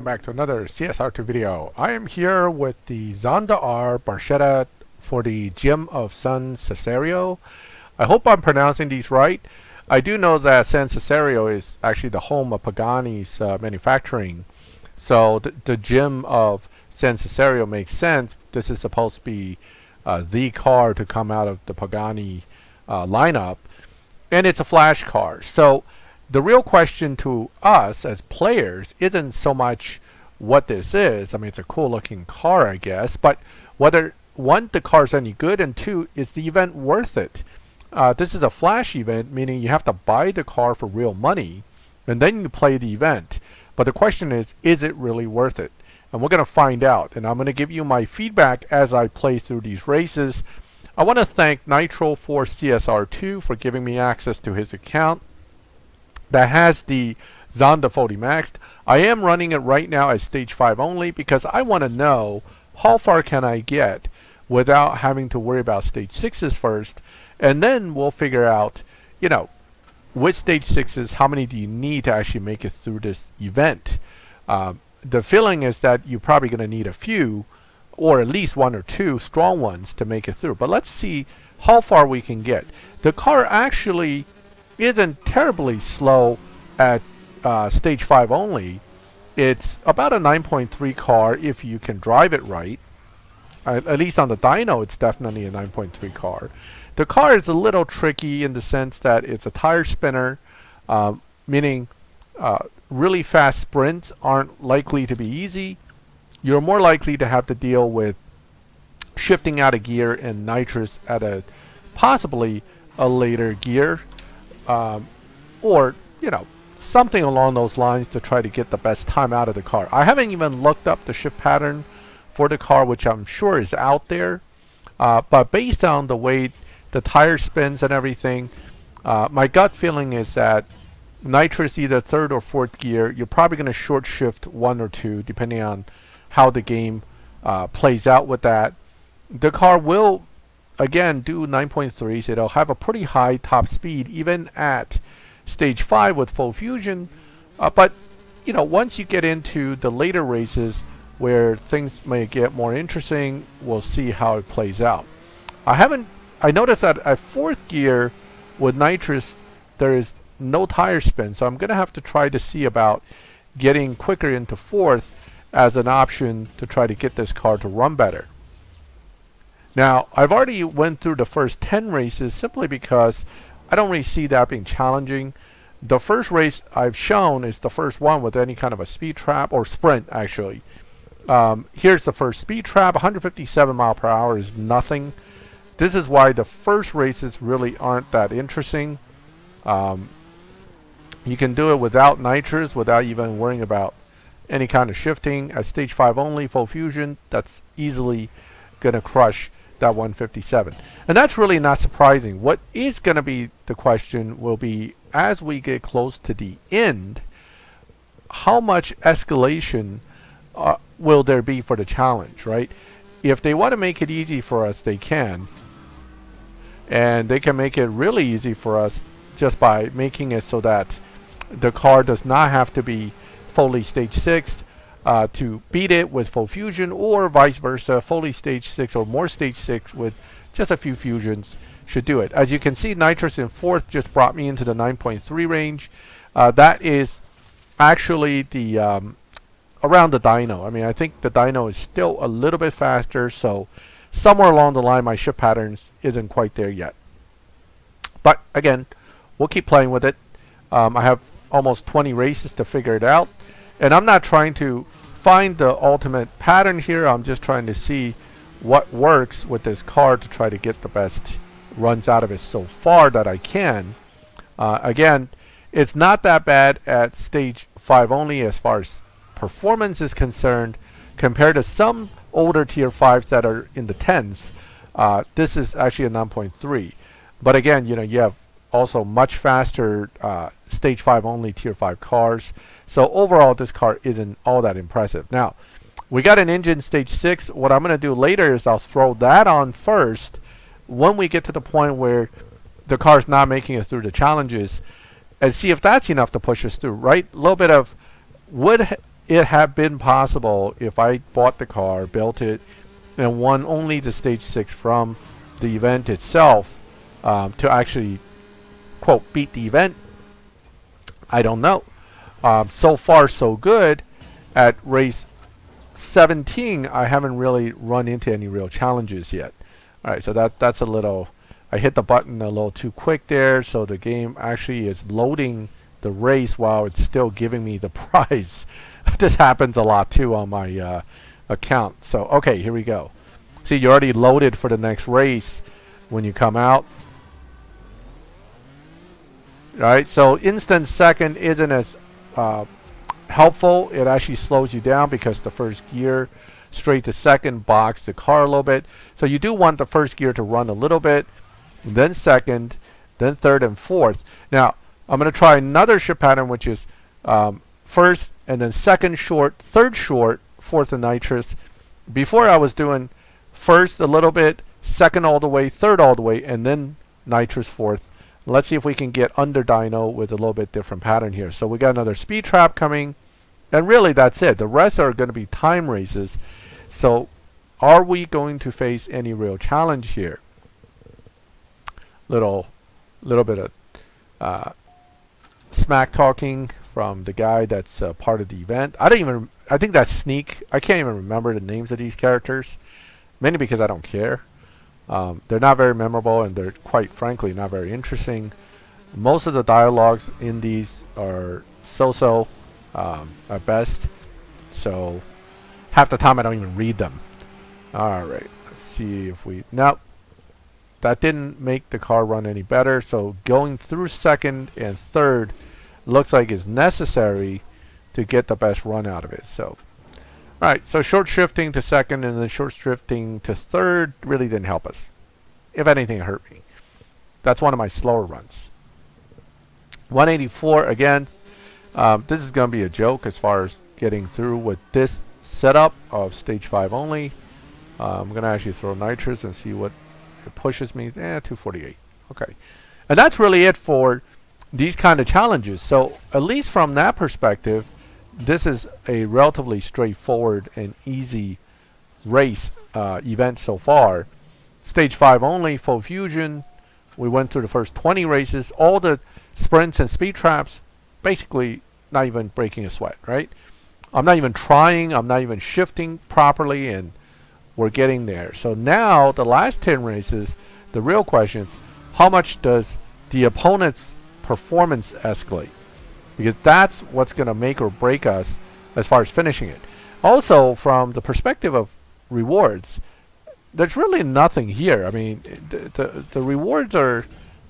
welcome back to another CSR2 video. I am here with the Zonda R Barchetta for the Gem of San Cesario. I hope I'm pronouncing these right. I do know that San Cesario is actually the home of Pagani's manufacturing. So the Gem of San Cesario makes sense. This is supposed to be the car to come out of the Pagani lineup. And it's a flash car. So the real question to us as players isn't so much what this is. I mean, it's a cool looking car, I guess, but whether one, the car's any good, and two, is the event worth it? This is a flash event, meaning you have to buy the car for real money, and then you play the event. But the question is it really worth it? And we're going to find out, and I'm going to give you my feedback as I play through these races. I want to thank Nitro for CSR2 for giving me access to his account that has the Zonda fully maxed. I am running it right now as stage 5 only because I want to know how far can I get without having to worry about stage 6s first, and then we'll figure out, you know, with stage 6s, how many do you need to actually make it through this event. The feeling is that you're probably going to need a few, or at least one or two strong ones to make it through. But let's see how far we can get. The car actually isn't terribly slow at stage 5 only. It's about a 9.3 car if you can drive it right. At least on the dyno, it's definitely a 9.3 car. The car is a little tricky in the sense that it's a tire spinner, meaning really fast sprints aren't likely to be easy. You're more likely to have to deal with shifting out of gear and nitrous at a possibly a later gear, or you know, something along those lines to try to get the best time out of the car. I haven't even looked up the shift pattern for the car, which I'm sure is out there, but based on the way the tire spins and everything, my gut feeling is that nitrous either third or fourth gear, you're probably going to short shift one or two depending on how the game plays out with that. The car will again do 9.3s. It'll have a pretty high top speed even at stage 5 with full fusion, but you know, once you get into the later races where things may get more interesting, we'll see how it plays out. I noticed that at fourth gear with nitrous there is no tire spin, so I'm gonna have to try to see about getting quicker into fourth as an option to try to get this car to run better. Now, I've already went through the first 10 races simply because I don't really see that being challenging. The first race I've shown is the first one with any kind of a speed trap, or sprint actually. Here's the first speed trap. 157 mile per hour is nothing. This is why the first races really aren't that interesting. You can do it without nitrous, without even worrying about any kind of shifting. At stage 5 only, full fusion, that's easily going to crush that 157. And that's really not surprising. What is going to be the question will be, as we get close to the end, how much escalation will there be for the challenge, right? If they want to make it easy for us, they can. And they can make it really easy for us just by making it so that the car does not have to be fully stage 6 to beat it with full fusion, or vice versa, fully stage 6 or more stage 6 with just a few fusions should do it. As you can see, nitrous in fourth just brought me into the 9.3 range. That is actually the around the dyno. I mean, I think the dyno is still a little bit faster, so somewhere along the line my shift patterns isn't quite there yet. But again, we'll keep playing with it. I have almost 20 races to figure it out, and I'm not trying to find the ultimate pattern here. I'm just trying to see what works with this car to try to get the best runs out of it so far that I can. Again, it's not that bad at stage 5 only as far as performance is concerned compared to some older tier 5s that are in the 10s. This is actually a 9.3, but again, you know, you have also much faster stage 5 only tier 5 cars. So overall, this car isn't all that impressive. Now, we got an engine stage 6. What I'm going to do later is I'll throw that on first when we get to the point where the car's not making it through the challenges, and see if that's enough to push us through, right? A little bit of it had been possible if I bought the car, built it, and won only the stage 6 from the event itself to actually, quote, beat the event. I don't know. So far, so good. At race 17, I haven't really run into any real challenges yet. All right, so that's a little... I hit the button a little too quick there, so the game actually is loading the race while it's still giving me the prize. This happens a lot too on my account. So, okay, here we go. See, you're already loaded for the next race when you come out. Right, so instant second isn't as helpful. It actually slows you down because the first gear straight to second box the car a little bit. So you do want the first gear to run a little bit, then second, then third and fourth. Now, I'm going to try another shift pattern, which is first and then second short, third short, fourth and nitrous. Before I was doing first a little bit, second all the way, third all the way, and then nitrous fourth. Let's see if we can get under dyno with a little bit different pattern here. So we got another speed trap coming. And really that's it. The rest are going to be time races. So are we going to face any real challenge here? Little bit of smack talking from the guy that's part of the event. I think that's Sneak. I can't even remember the names of these characters. Mainly because I don't care. They're not very memorable, and they're quite frankly not very interesting. Most of the dialogues in these are so-so at best, so half the time I don't even read them. Alright, let's see if we... Nope, that didn't make the car run any better, so going through second and third looks like is necessary to get the best run out of it. So alright, so short shifting to second and then short shifting to third really didn't help us. If anything, it hurt me. That's one of my slower runs. 184 again. This is going to be a joke as far as getting through with this setup of stage 5 only. I'm going to actually throw nitrous and see what it pushes me. 248. Okay. And that's really it for these kind of challenges. So at least from that perspective, this is a relatively straightforward and easy race event so far. Stage 5 only, full fusion. We went through the first 20 races. All the sprints and speed traps, basically not even breaking a sweat, right? I'm not even trying. I'm not even shifting properly, and we're getting there. So now, the last 10 races, the real question is, how much does the opponent's performance escalate? Because that's what's going to make or break us as far as finishing it. Also, from the perspective of rewards, there's really nothing here. I mean, the rewards are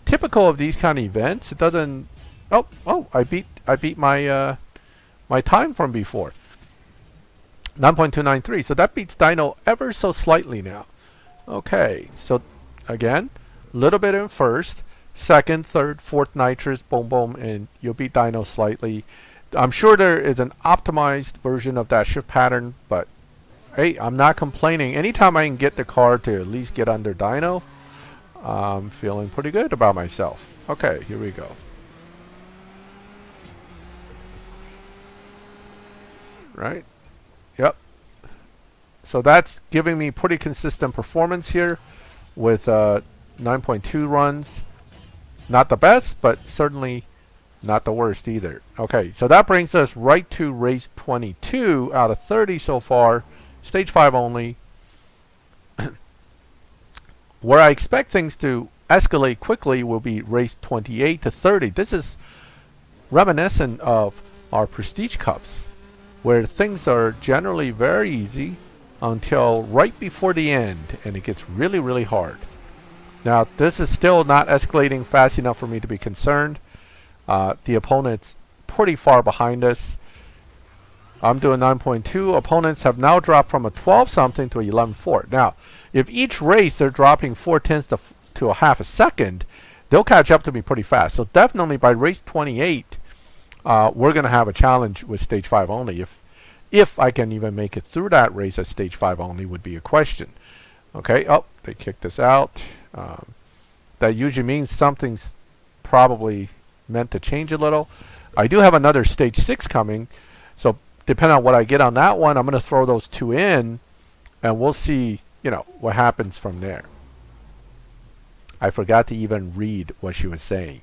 typical of these kind of events. It doesn't... Oh! I beat my my time from before. 9.293. So that beats Dino ever so slightly now. Okay. So again, little bit in first. Second, third, fourth nitrous, boom, boom, and you'll beat Dino slightly. I'm sure there is an optimized version of that shift pattern, but hey, I'm not complaining. Anytime I can get the car to at least get under Dino, I'm feeling pretty good about myself. Okay, here we go. Right? Yep. So that's giving me pretty consistent performance here with 9.2 runs. Not the best, but certainly not the worst either. Okay, so that brings us right to race 22 out of 30 so far. Stage 5 only. Where I expect things to escalate quickly will be race 28 to 30. This is reminiscent of our Prestige Cups, where things are generally very easy until right before the end, and it gets really, really hard. Now, this is still not escalating fast enough for me to be concerned. The opponent's pretty far behind us. I'm doing 9.2. Opponents have now dropped from a 12-something to a 11.4. Now, if each race they're dropping 4/10 to a half a second, they'll catch up to me pretty fast. So definitely by race 28, we're going to have a challenge with stage 5 only. If I can even make it through that race at stage 5 only would be a question. Okay, oh, they kicked us out. That usually means something's probably meant to change a little. I do have another stage 6 coming, so depending on what I get on that one, I'm going to throw those two in, and we'll see, what happens from there. I forgot to even read what she was saying.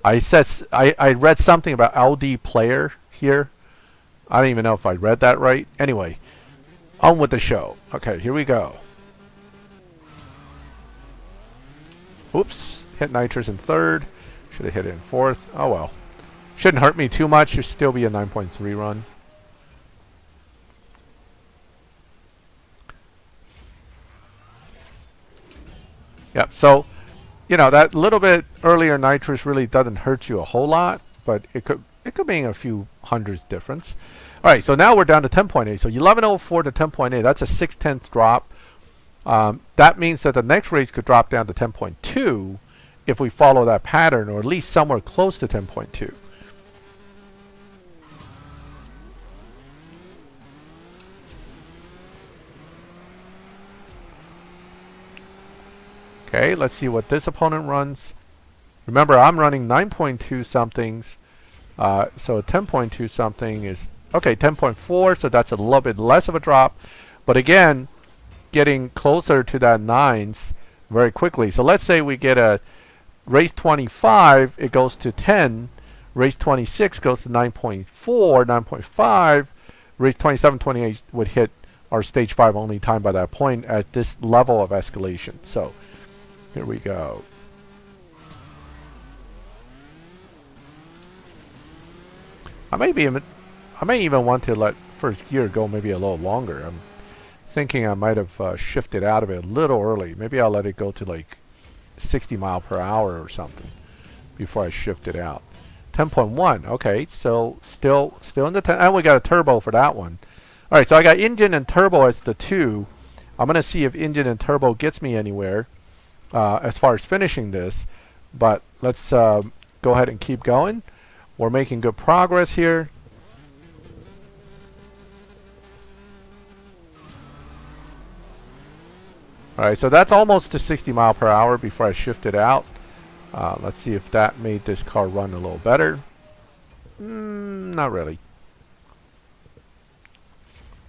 I read something about LD player here. I don't even know if I read that right. Anyway, on with the show. Okay, here we go. Oops, hit nitrous in third. Should have hit it in fourth. Oh well. Shouldn't hurt me too much. Should still be a 9.3 run. Yep, so, that little bit earlier nitrous really doesn't hurt you a whole lot, but it could be a few hundreds difference. All right, so now we're down to 10.8. So 1104 to 10.8, that's a 6/10 drop. That means that the next race could drop down to 10.2 if we follow that pattern, or at least somewhere close to 10.2. Okay, let's see what this opponent runs. Remember, I'm running 9.2 somethings, so 10.2 something is, okay, 10.4, so that's a little bit less of a drop. But again, getting closer to that 9s very quickly. So let's say we get a race 25, it goes to 10. Race 26 goes to 9.4, 9.5. Race 27, 28 would hit our stage 5 only time by that point at this level of escalation. So here we go. I may even want to let first gear go maybe a little longer. I'm thinking I might have shifted out of it a little early. Maybe I'll let it go to like 60 mile per hour or something before I shift it out. 10.1. Okay, so still in the 10, and we got a turbo for that one. All right, so I got engine and turbo as the 2. I'm gonna see if engine and turbo gets me anywhere as far as finishing this, but let's go ahead and keep going. We're making good progress here. Alright, so that's almost to 60 mile per hour before I shift it out. Let's see if that made this car run a little better. Not really.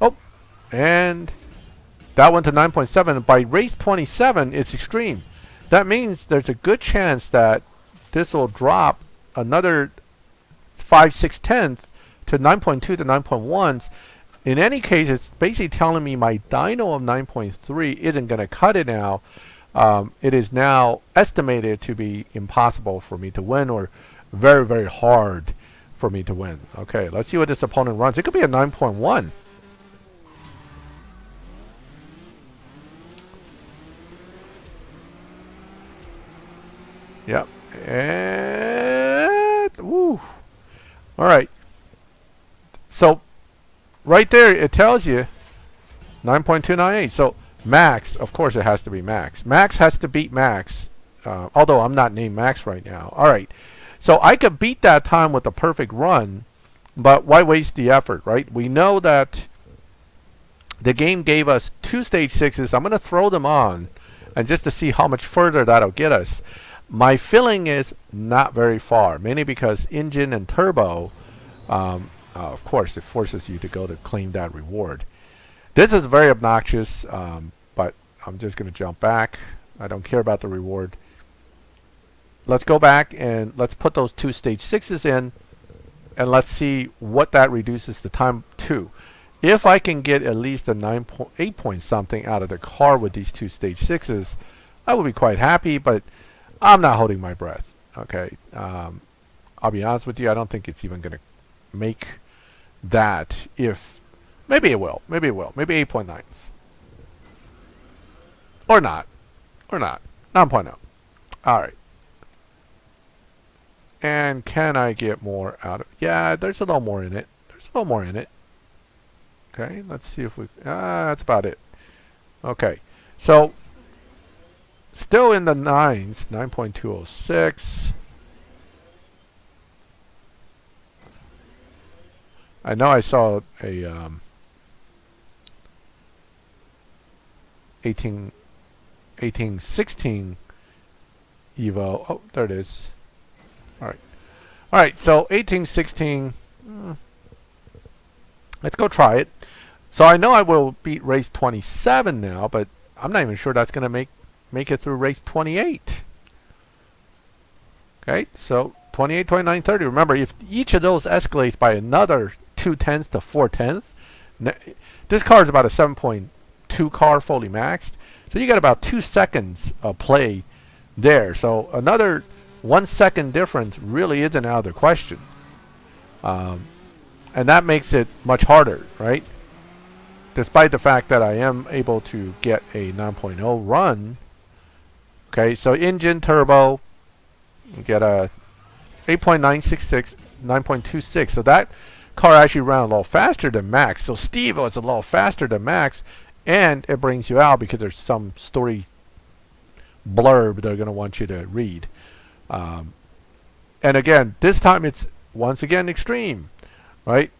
Oh, and that went to 9.7. By race 27, it's extreme. That means there's a good chance that this will drop another 5/6/10 to 9.2 to 9.1s. In any case, it's basically telling me my dyno of 9.3 isn't going to cut it now. It is now estimated to be impossible for me to win, or very, very hard for me to win. Okay, let's see what this opponent runs. It could be a 9.1. Yep. And woo. All right. So right there, it tells you 9.298. So Max, of course, it has to be Max. Max has to beat Max, although I'm not named Max right now. All right. So I could beat that time with a perfect run, but why waste the effort, right? We know that the game gave us 2 stage 6s. I'm going to throw them on, and just to see how much further that'll get us. My feeling is not very far, mainly because engine and turbo, of course, it forces you to go to claim that reward. This is very obnoxious, but I'm just going to jump back. I don't care about the reward. Let's go back and let's put those 2 stage 6s in, and let's see what that reduces the time to. If I can get at least a 9.8 point something out of the car with these 2 stage 6s, I will be quite happy, but I'm not holding my breath. Okay, I'll be honest with you, I don't think it's even going to make that. If maybe it will, maybe 8.9s, or not 9.0. All right, and can I get more out of it? Yeah, there's a little more in it. Okay, let's see if we that's about it. Okay, so still in the 9s, 9.206. I know I saw a 1816 Evo. Oh, there it is. All right, so 1816. Let's go try it. So I know I will beat race 27 now, but I'm not even sure that's going to make it through race 28. Okay, so 28, 29, 30. Remember, if each of those escalates by another 0.2 to 0.4, this car is about a 7.2 car fully maxed. So you got about 2 seconds of play there. So another 1 second difference really isn't out of the question. And that makes it much harder, right? Despite the fact that I am able to get a 9.0 run. Okay, so engine turbo, you get a 8.966, 9.26. So that car actually ran a little faster than max. So Steve was a little faster than max, and it brings you out because there's some story blurb they're going to want you to read. And again, this time it's once again extreme, right?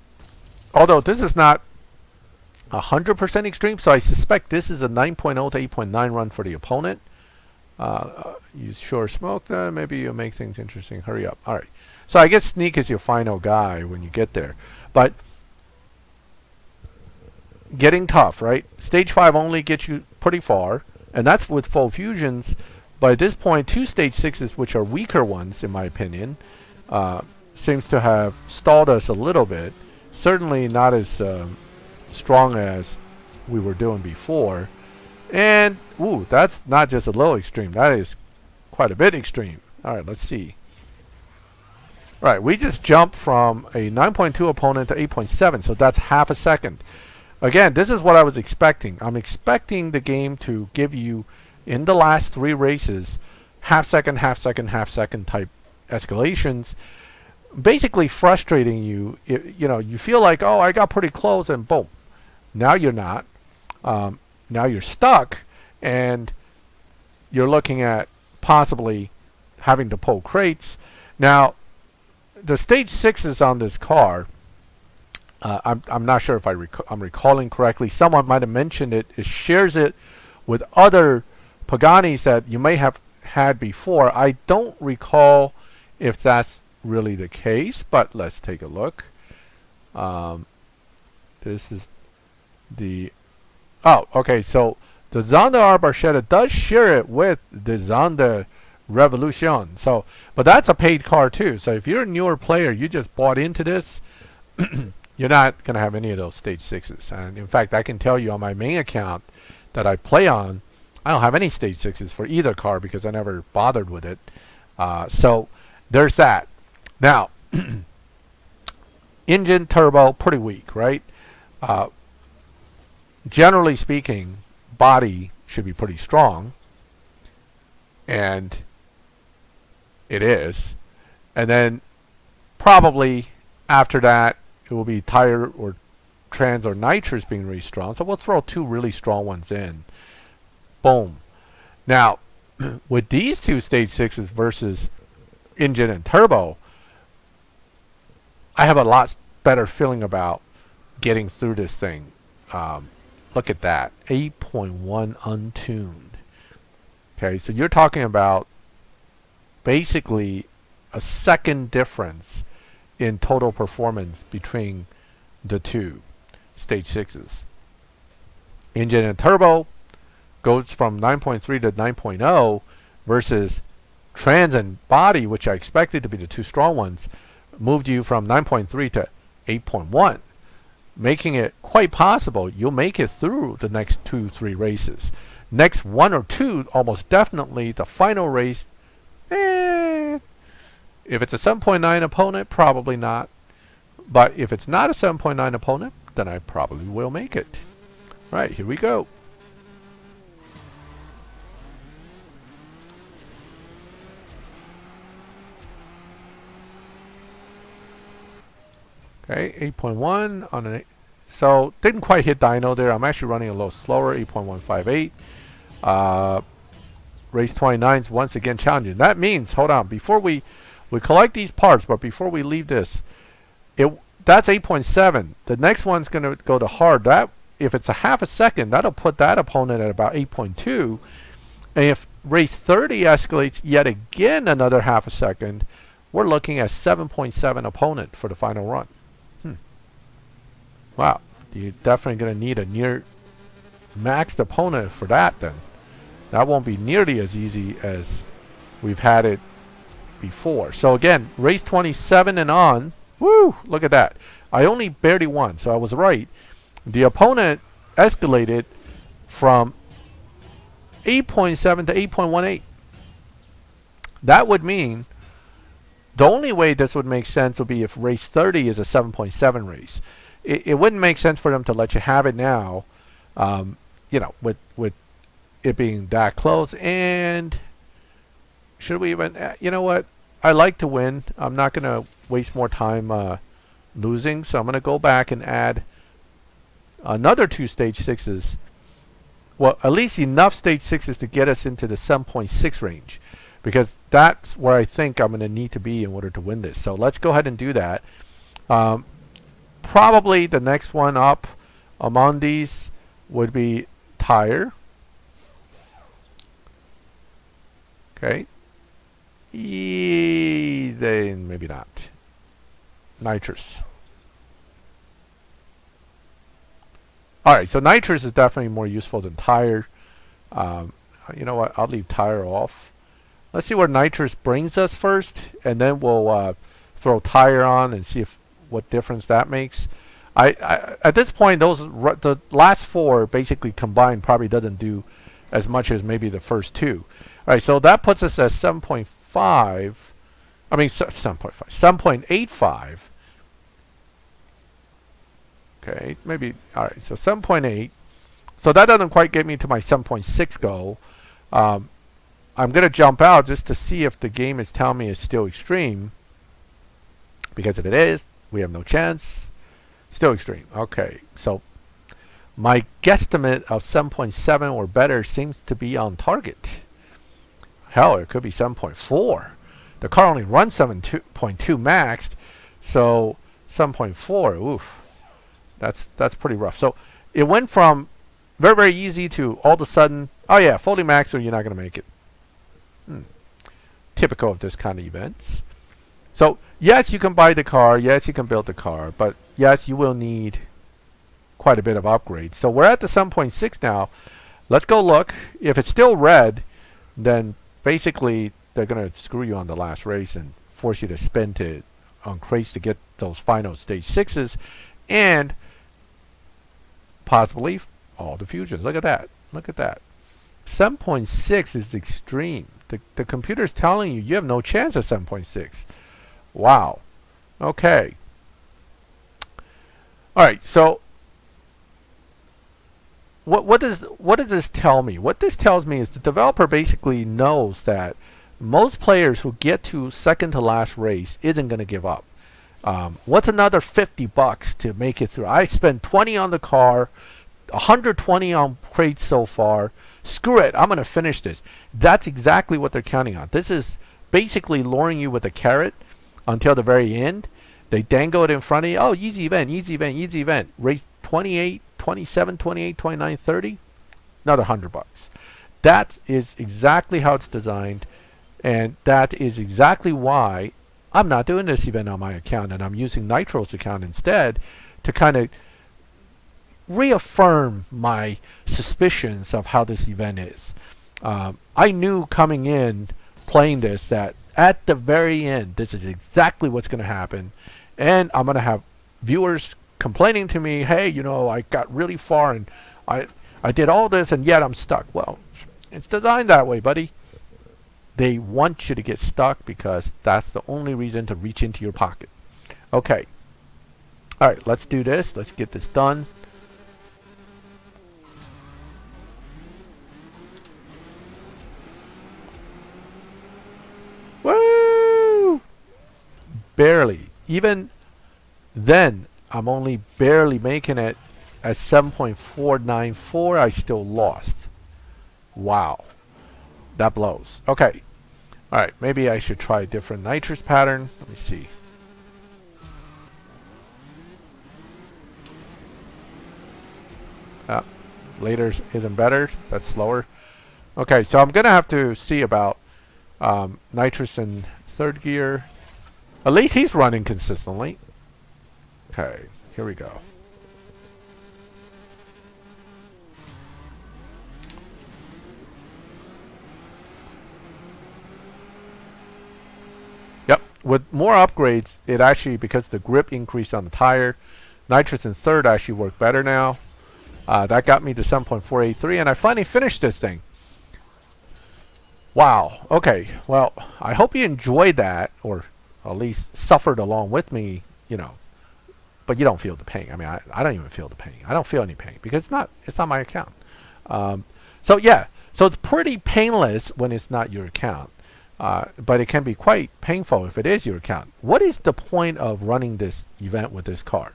Although this is not 100% extreme, so I suspect this is a 9.0 to 8.9 run for the opponent. You sure smoked that. Maybe you'll make things interesting. Hurry up. All right. So I guess Sneak is your final guy when you get there. But getting tough, right? Stage 5 only gets you pretty far, and that's with full fusions. But at this point, 2 stage 6s, which are weaker ones, in my opinion, seems to have stalled us a little bit. Certainly not as strong as we were doing before. And, ooh, that's not just a little extreme. That is quite a bit extreme. All right, let's see. All right, we just jumped from a 9.2 opponent to 8.7, so that's half a second. Again, this is what I was expecting. I'm expecting the game to give you, in the last 3 races, half second, half second, half second type escalations, basically frustrating you. You know, you feel like, oh, I got pretty close, and boom. Now you're not. Now you're stuck, and you're looking at possibly having to pull crates. Now, the stage 6s on this car, I'm not sure if I'm recalling correctly. Someone might have mentioned it. It shares it with other Paganis that you may have had before. I don't recall if that's really the case, but let's take a look. This is the... Oh, okay, so the Zonda R Barchetta does share it with the Zonda Revolution. So, but that's a paid car too. So if you're a newer player, you just bought into this, you're not going to have any of those stage 6s. And in fact, I can tell you on my main account that I play on, I don't have any stage 6s for either car because I never bothered with it. So there's that. Now, engine turbo, pretty weak, right? Generally speaking, body should be pretty strong, and it is. And then probably after that, it will be tire or trans or nitrous being really strong. So we'll throw 2 really strong ones in. Boom. Now, with these 2 stage 6s versus engine and turbo, I have a lot better feeling about getting through this thing. Look at that, 8.1 untuned. Okay, so you're talking about basically a second difference in total performance between the 2 stage 6s. Engine and turbo goes from 9.3 to 9.0 versus trans and body, which I expected to be the 2 strong ones, moved you from 9.3 to 8.1. Making it quite possible you'll make it through the next 2-3 races. Next 1 or 2, almost definitely the final race. If it's a 7.9 opponent, probably not. But if it's not a 7.9 opponent, then I probably will make it. Right, here we go. Okay, 8.1 on an... So, didn't quite hit dyno there. I'm actually running a little slower, 8.158. Race 29 is once again challenging. That means, hold on, before we collect these parts, but before we leave this, that's 8.7. The next one's going to go to hard. That, if it's a half a second, that'll put that opponent at about 8.2. And if race 30 escalates yet again another half a second, we're looking at 7.7 opponent for the final run. Wow, you're definitely going to need a near maxed opponent for that then. That won't be nearly as easy as we've had it before. So again, race 27 and on. Woo! Look at that. I only barely won, so I was right. The opponent escalated from 8.7 to 8.18. That would mean the only way this would make sense would be if race 30 is a 7.7 race. It wouldn't make sense for them to let you have it now, you know, with it being that close. And should we even, you know what? I like to win. I'm not going to waste more time losing, so I'm going to go back and add another 2 stage 6s. Well, at least enough stage 6s to get us into the 7.6 range, because that's where I think I'm going to need to be in order to win this. So let's go ahead and do that. Probably the next one up among these would be tire. Okay. Then maybe not. Nitrous. Alright, so nitrous is definitely more useful than tire. You know what? I'll leave tire off. Let's see where nitrous brings us first, and then we'll throw tire on and see what difference that makes. At this point, the last 4 basically combined probably doesn't do as much as maybe the first 2. Alright, so that puts us at 7.5. I mean 7.5. 7.85. Okay, maybe, alright, so 7.8. So that doesn't quite get me to my 7.6 goal. I'm going to jump out just to see if the game is telling me it's still extreme. Because if it is, we have no chance. Still extreme. Okay, so my guesstimate of 7.7 or better seems to be on target. Hell, it could be 7.4. The car only runs 7.2 maxed, so 7.4. Oof. That's pretty rough. So it went from very, very easy to all of a sudden, oh yeah, fully maxed, or you're not going to make it. Typical of this kind of events. So yes, you can buy the car. Yes, you can build the car. But yes, you will need quite a bit of upgrades. So we're at the 7.6 now. Let's go look. If it's still red, then basically they're going to screw you on the last race and force you to spend on crates to get those final stage 6s. And possibly all the fusions. Look at that. Look at that. 7.6 is extreme. The computer's telling you have no chance at 7.6. Wow. Okay. Alright, so what does this tell me? What this tells me is the developer basically knows that most players who get to second to last race isn't going to give up. What's another $50 to make it through? I spent 20 on the car, 120 on crates so far. Screw it, I'm going to finish this. That's exactly what they're counting on. This is basically luring you with a carrot until the very end. They dangle it in front of you. Oh, easy event, easy event, easy event. Race 28, 27, 28, 29, 30. Another $100. That is exactly how it's designed. And that is exactly why I'm not doing this event on my account, and I'm using Nitro's account instead to kind of reaffirm my suspicions of how this event is. I knew coming in playing this that at the very end, this is exactly what's going to happen, and I'm going to have viewers complaining to me, hey, you know, I got really far and I did all this and yet I'm stuck. Well, it's designed that way, buddy. They want you to get stuck because that's the only reason to reach into your pocket. Okay. Alright, let's do this. Let's get this done. Woo! Barely. Even then, I'm only barely making it at 7.494. I still lost. Wow. That blows. Okay. Alright, maybe I should try a different nitrous pattern. Let me see. Later isn't better. That's slower. Okay, so I'm going to have to see about nitrous in third gear. At least he's running consistently. Okay, here we go. with more upgrades, it actually, because the grip increased on the tire, nitrous in third actually work better now. That got me to 7.483, and I finally finished this thing. Wow. Okay. Well, I hope you enjoyed that, or at least suffered along with me, but you don't feel the pain. I mean, I don't even feel the pain. I don't feel any pain because it's not my account. So yeah, so it's pretty painless when it's not your account, but it can be quite painful if it is your account. What is the point of running this event with this car?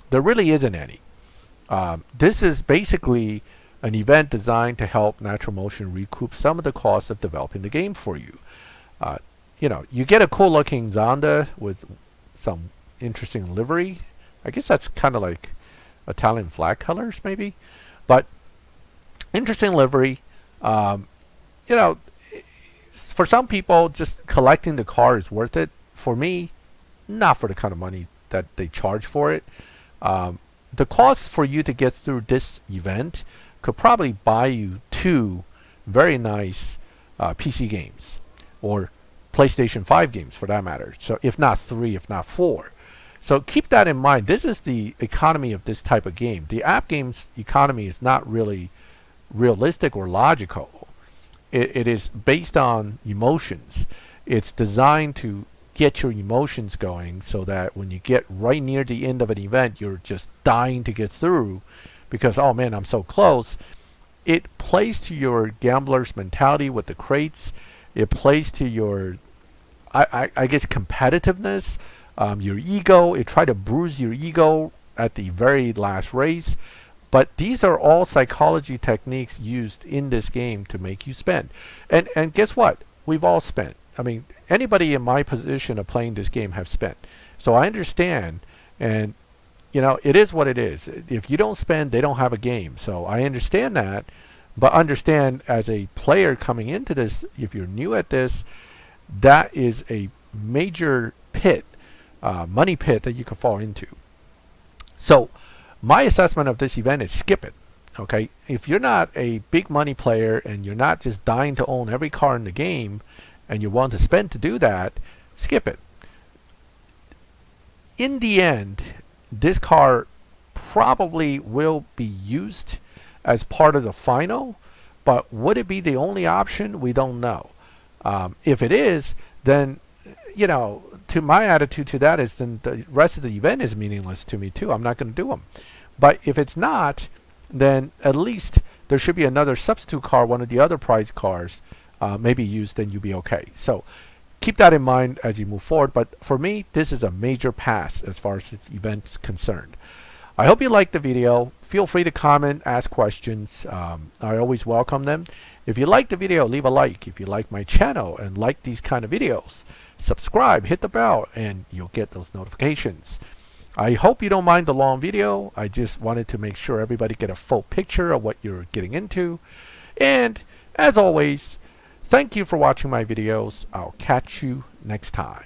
There really isn't any. This is basically an event designed to help Natural Motion recoup some of the costs of developing the game for you. You get a cool looking Zonda with some interesting livery. I guess that's kind of like Italian flag colors maybe, but interesting livery. For some people, just collecting the car is worth it. For me, not for the kind of money that they charge for it. The cost for you to get through this event could probably buy you 2 very nice PC games, or PlayStation 5 games for that matter. So if not 3, if not 4. So keep that in mind. This is the economy of this type of game. The app game's economy is not really realistic or logical. It is based on emotions. It's designed to get your emotions going so that when you get right near the end of an event, you're just dying to get through because, oh man, I'm so close. It plays to your gambler's mentality with the crates. It plays to your, I guess, competitiveness, your ego. It tried to bruise your ego at the very last race. But these are all psychology techniques used in this game to make you spend. And guess what? We've all spent. I mean, anybody in my position of playing this game have spent. So I understand, and it is what it is. If you don't spend, they don't have a game. So I understand that, but understand as a player coming into this, if you're new at this, that is a major pit, money pit that you could fall into. So my assessment of this event is skip it. Okay, if you're not a big money player and you're not just dying to own every car in the game, and you want to spend to do that, skip it. In the end, this car probably will be used as part of the final, but would it be the only option? We don't know. If it is, then, to my attitude to that is then the rest of the event is meaningless to me too. I'm not going to do them. But if it's not, then at least there should be another substitute car, one of the other prize cars, maybe used, then you'll be okay. So keep that in mind as you move forward. But for me, this is a major pass as far as this event's concerned. I hope you liked the video. Feel free to comment, ask questions. I always welcome them. If you like the video, leave a like. If you like my channel and like these kind of videos, subscribe, hit the bell, and you'll get those notifications. I hope you don't mind the long video. I just wanted to make sure everybody get a full picture of what you're getting into. And as always, thank you for watching my videos. I'll catch you next time.